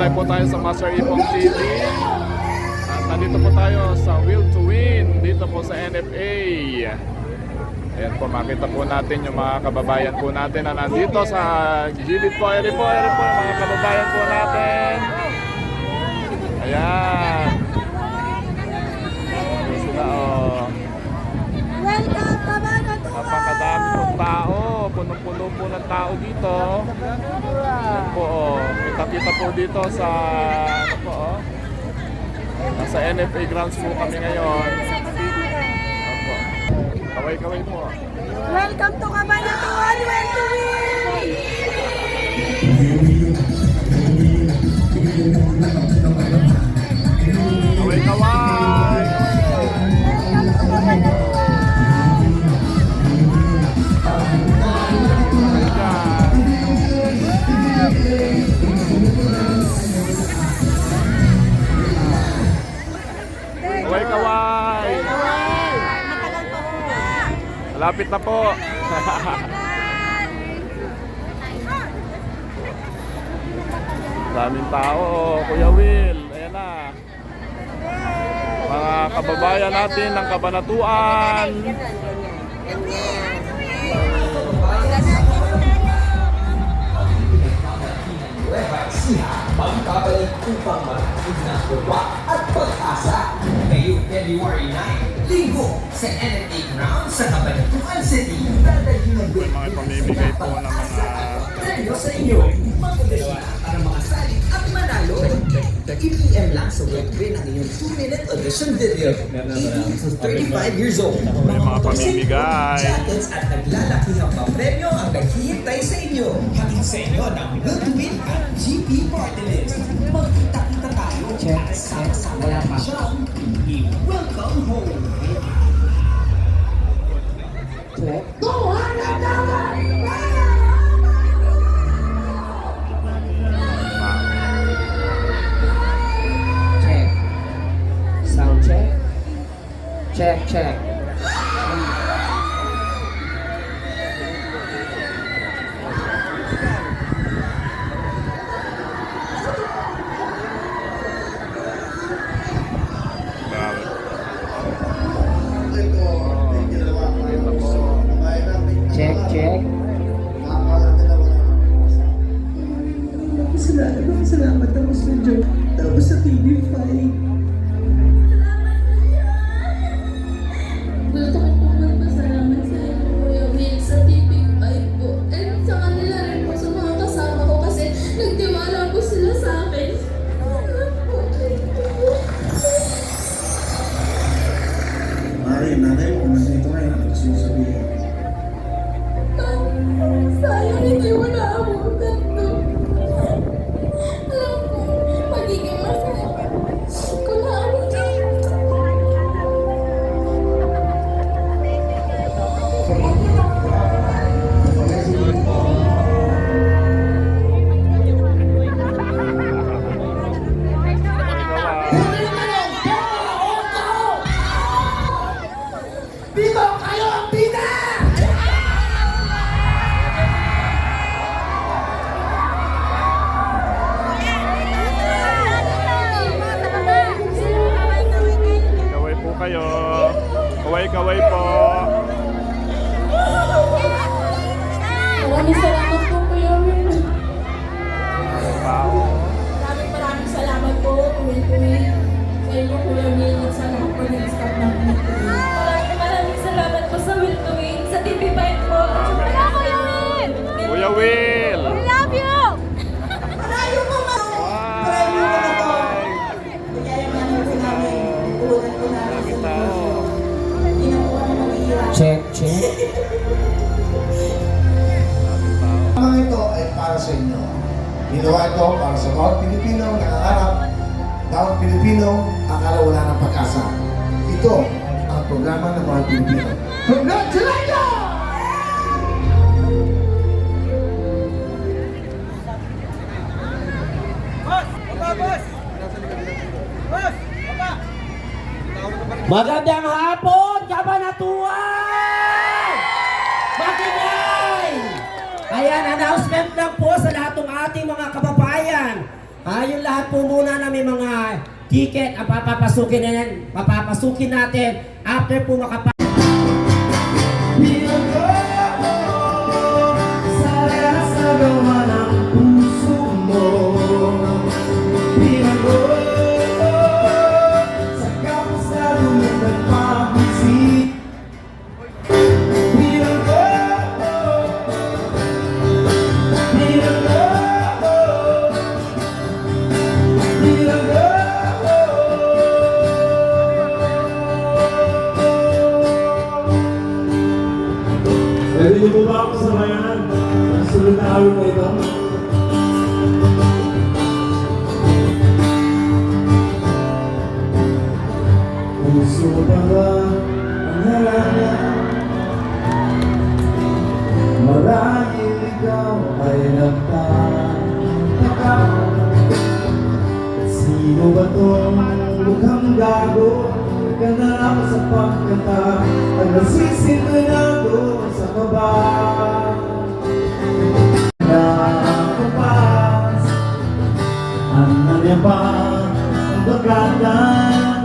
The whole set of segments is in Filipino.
live po tayo sa Master Ipong TV. At nandito po tayo sa Will to Win dito po sa NFA. Ayan po, makita po natin yung mga kababayan po natin na nandito sa gilid po. Eri po, mga kababayan po natin. Ayan. Ayan sila, oh. Napakadami pong tao. Punong-puno po ng tao dito. Ayan po, oh. Kita-kita po dito sa ano po, oh. Nasa NFA grounds po kami ngayon. Opo. Kaway-kaway po. Welcome to Cabanatuan, well to win! Kaway-kaway! Welcome to Cabanatuan! Kaway-kaway! Matagal pa po. Malapit na po. Daming tao, Kuya Will. Ayan na. Mga kababayan natin ng Cabanatuan. Magkabalik upang maraming na gawa at pag-asa. Ngayong February 9, Linggo sa NFA Ground sa Cabanatuan City. Dadayo ng Mga pamimigay po ng mga premyo sa inyo. Magkabila para makasali at manalo. I-PM lang sa web-win ang inyong 2-minute audition video. 18 to 35 years old. May mga pamimigay. Jackets at naglalakihang papremyo ang naghihintay sa inyo. Hatid sa inyo ng Will to Win at GP Party List. Magkita-kita tayo at sama-sama natin siyang i-welcome home. Check. Sound check. Check, check. Grabe. Check, check. Salamat ako sa Diyos. Tapos sa TV5. Gusto ko po magpasalamat sa inyo, Kuya Will, sa TV5 po. And sa kanila rin po, sa mga kasama ko kasi nagtiwala po sila sa akin. Mari, nanay mo, nandito ngayon. Ano gusto mo sabihin? Sayang hindi wala ako ganito. Alam ko, magiging masaya kung naano dito. Dito kayo ang bida! Kaway po kayo. Kaway-kaway po. Maraming salamat po, Kuya Will. Tao. Maraming salamat po, Kuya sa inyo, Kuya Will, at sa lahat po ng staff ng Will to Win. Maraming salamat po sa Will to Win, sa TV5 po. Kuya Will! We love you! Malayo mo ma! Bye! Kaya naman po namin. Tulungan po namin Daming sa tao. Ginawa na mag-iira. Check, check. Ang mga ito ay para sa inyo. Ginawa ito para sa bawat Pilipino na nangangarap, bawat Pilipino ang wala ng pag-asa. Ito ang programa ng mga Pilipino. Congratulations! Magandang hapon, Cabanatuan! Makinig! Ayan, announcement lang po sa lahat ng ating mga kababayan. Yung lahat po muna na may mga ticket ang papapasukin natin after po Pwede niyo po ba ako samayan? Ang sunod na araw na ito. Puso pa ba ang halala? Marahil ikaw ay nagtataka. Sino ba tong mukhang gago? Ganda ako sa pagkanta at nasisinunado sa kaba. Nakapas ang nalyapan ang bagada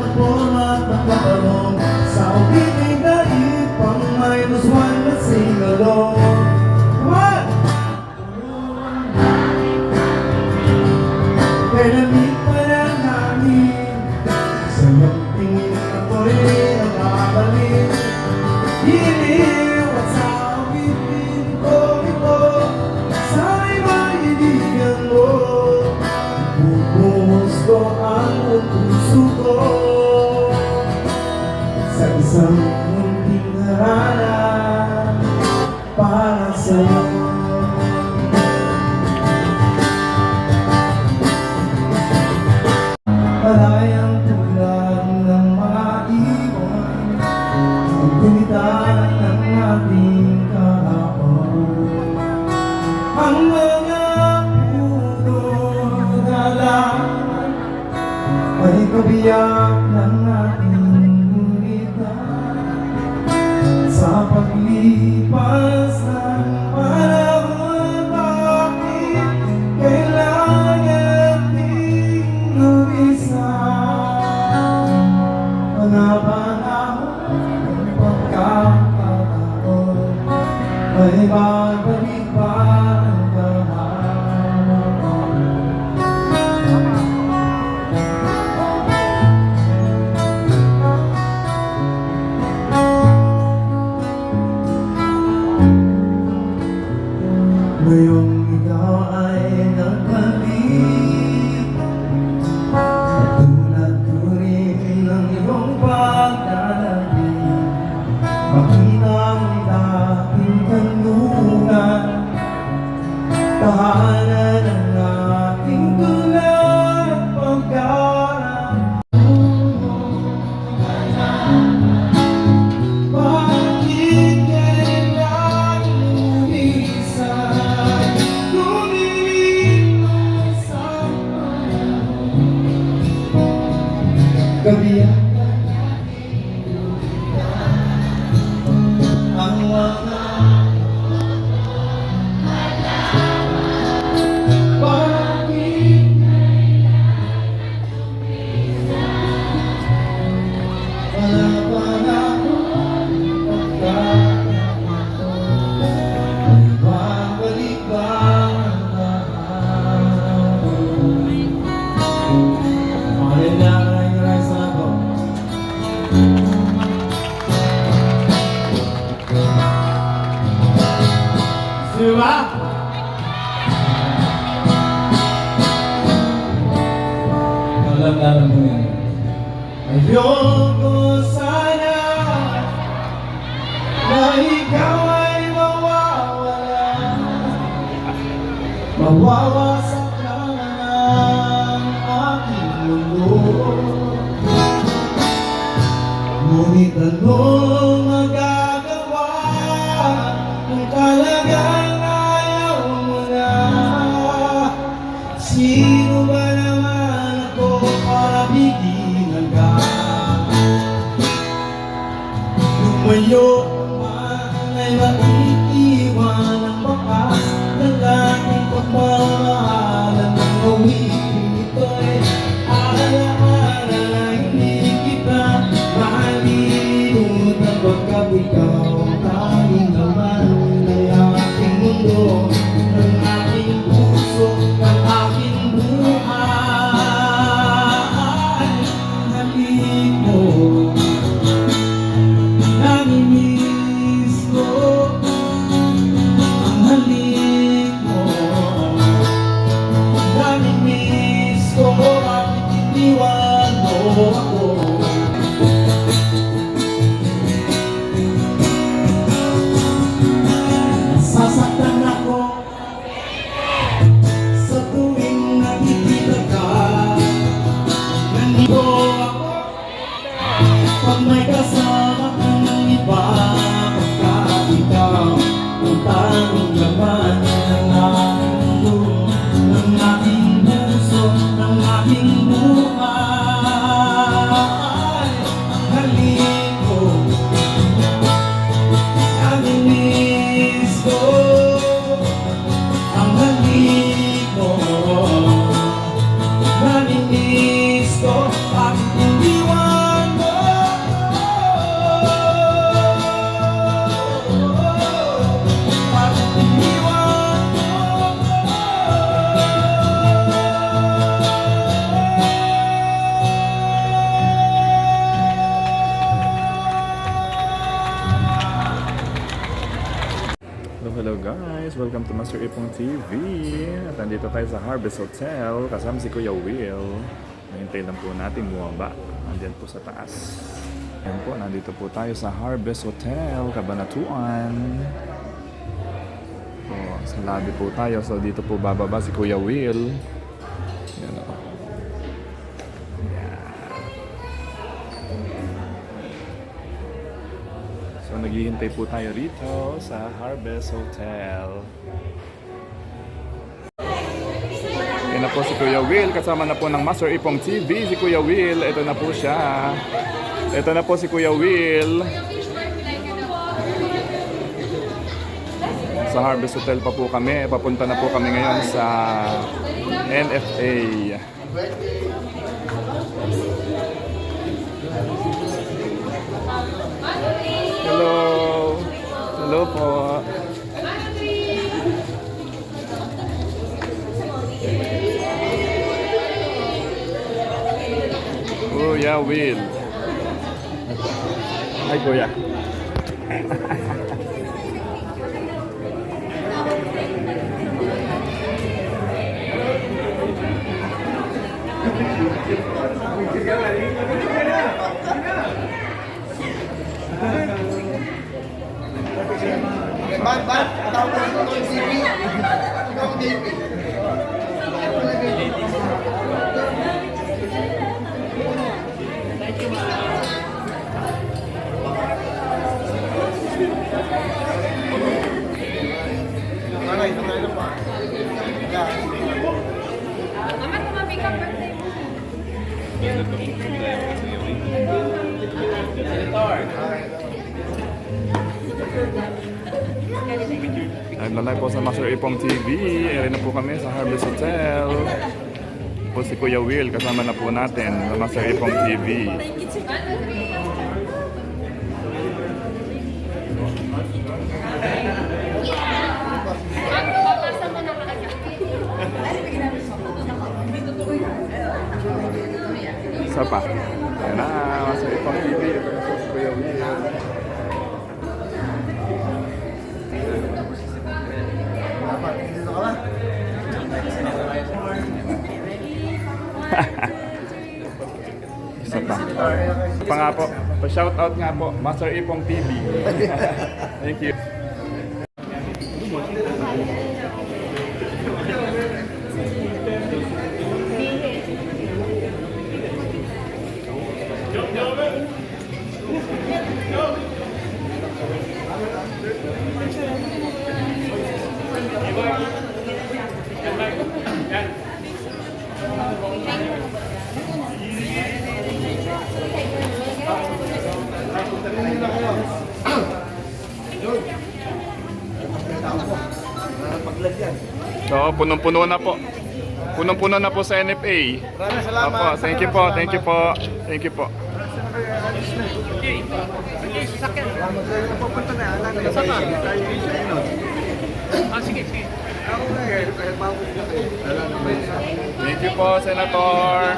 ng format ng kaparong sa ubinig na ipang minus one na singalong. Come on! Kailamig pa ng hangin sa iyong tingin ako'y nakabalik. Iliw at sa awitin ko ito, sana'y maibigan mo. Bubuhos ko ang puso ko sa isang munting harana para sa'yo. Malayang tulad ng mga iwan ang gumitan ng ating kahapon. Ang mga puno na lang ay kabiyak ng ating gumitan. Sa paglipas ng panahon, bakit kailangan ding lumisan? Mga panahon ng pagkakataon ay babalik pa ang kahapon. Ngayong ikaw ay nagbalik, tulad ko rin ng iyong pagdadating. Makita ang dating kanlungan, tahanan ng ating tulad pagkarang. Bakit kailangan umisan? Lumilino sa kabiyak ang mga bakit wala pa na akong pagkakataon, ay babalik ba ang kahapon? Mahalin na ang rais na ako. Diba? Kalagdaran mo yan. Ayoko sana na ikaw ay mawawala, mawawasak lang ang aking mundo. Ngunit anong magagawa kung talagang ayaw mo na? Sino ba naman ako para bigyan ka? Lumayo man ay maiiwan ang bakas ng ating pagmamahalan ng gawin. TV. At nandito tayo sa Harvest Hotel. Kasama si Kuya Will. Nahintay lang po natin bumaba. Nandyan po sa taas. Ayan po, nandito po tayo sa Harvest Hotel, Cabanatuan. Sa lobby po tayo. So dito po bababa si Kuya Will. Yan o. So naghihintay po tayo rito sa Harvest Hotel. Yan na po si Kuya Will. Kasama na po ng Master Ipong TV si Kuya Will. Ito na po siya. Ito na po si Kuya Will. Sa Harvest Hotel pa po kami. Papunta na po kami ngayon sa NFA. Hello. Hello po. Kuya Will. Hi, Kuya. Naglalay po sa Master Ipong TV. Eri na po kami sa Harvest Hotel. Po si Kuya Will, kasama na po natin sa Master Ipong TV. Isa pa. Ayan na, Master Ipong TV. Ito na po si Kuya Will. Isa pa. Isa pa nga po. Pa-shout out nga po. Master Ipong TV. Thank you. So, punong-puno na po. Punong-puno na po sa NFA. Maraming salamat. Opo, thank you po, thank you po. Thank you po. Thank you po, Senator.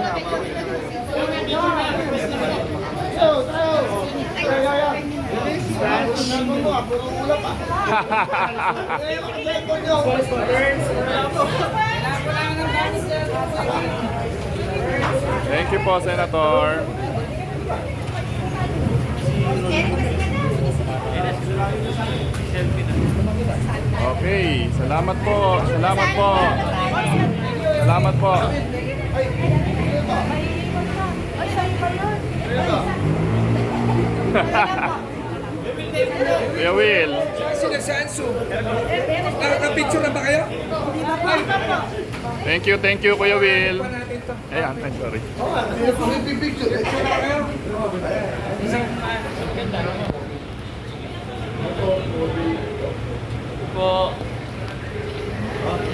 Thank you po, Senator. Okay, salamat po. Salamat po. Salamat po. Kuya Will. Nakaka-picture na ba kayo? Thank you, Kuya Will. Ayan, I'm sorry.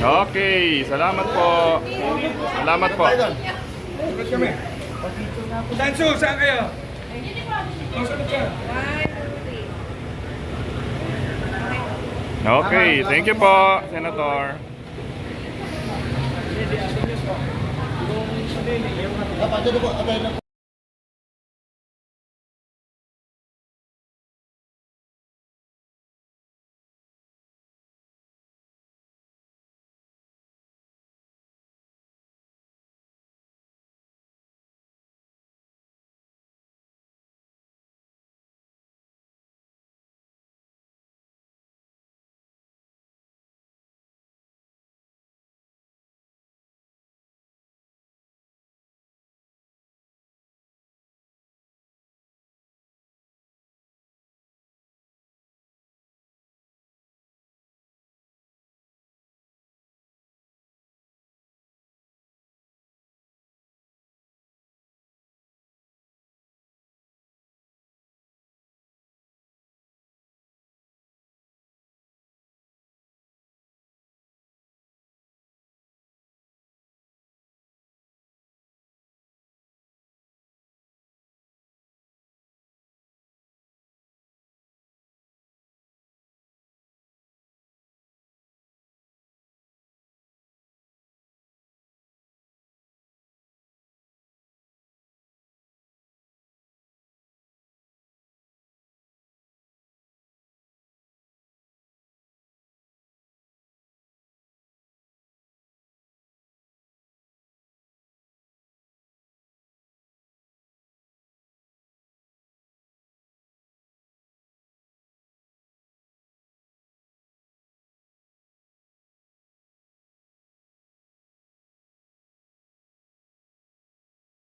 Okay, salamat po. Salamat po. Tansu, saan kayo? Okay, thank you po, Senator. Dapat dito po,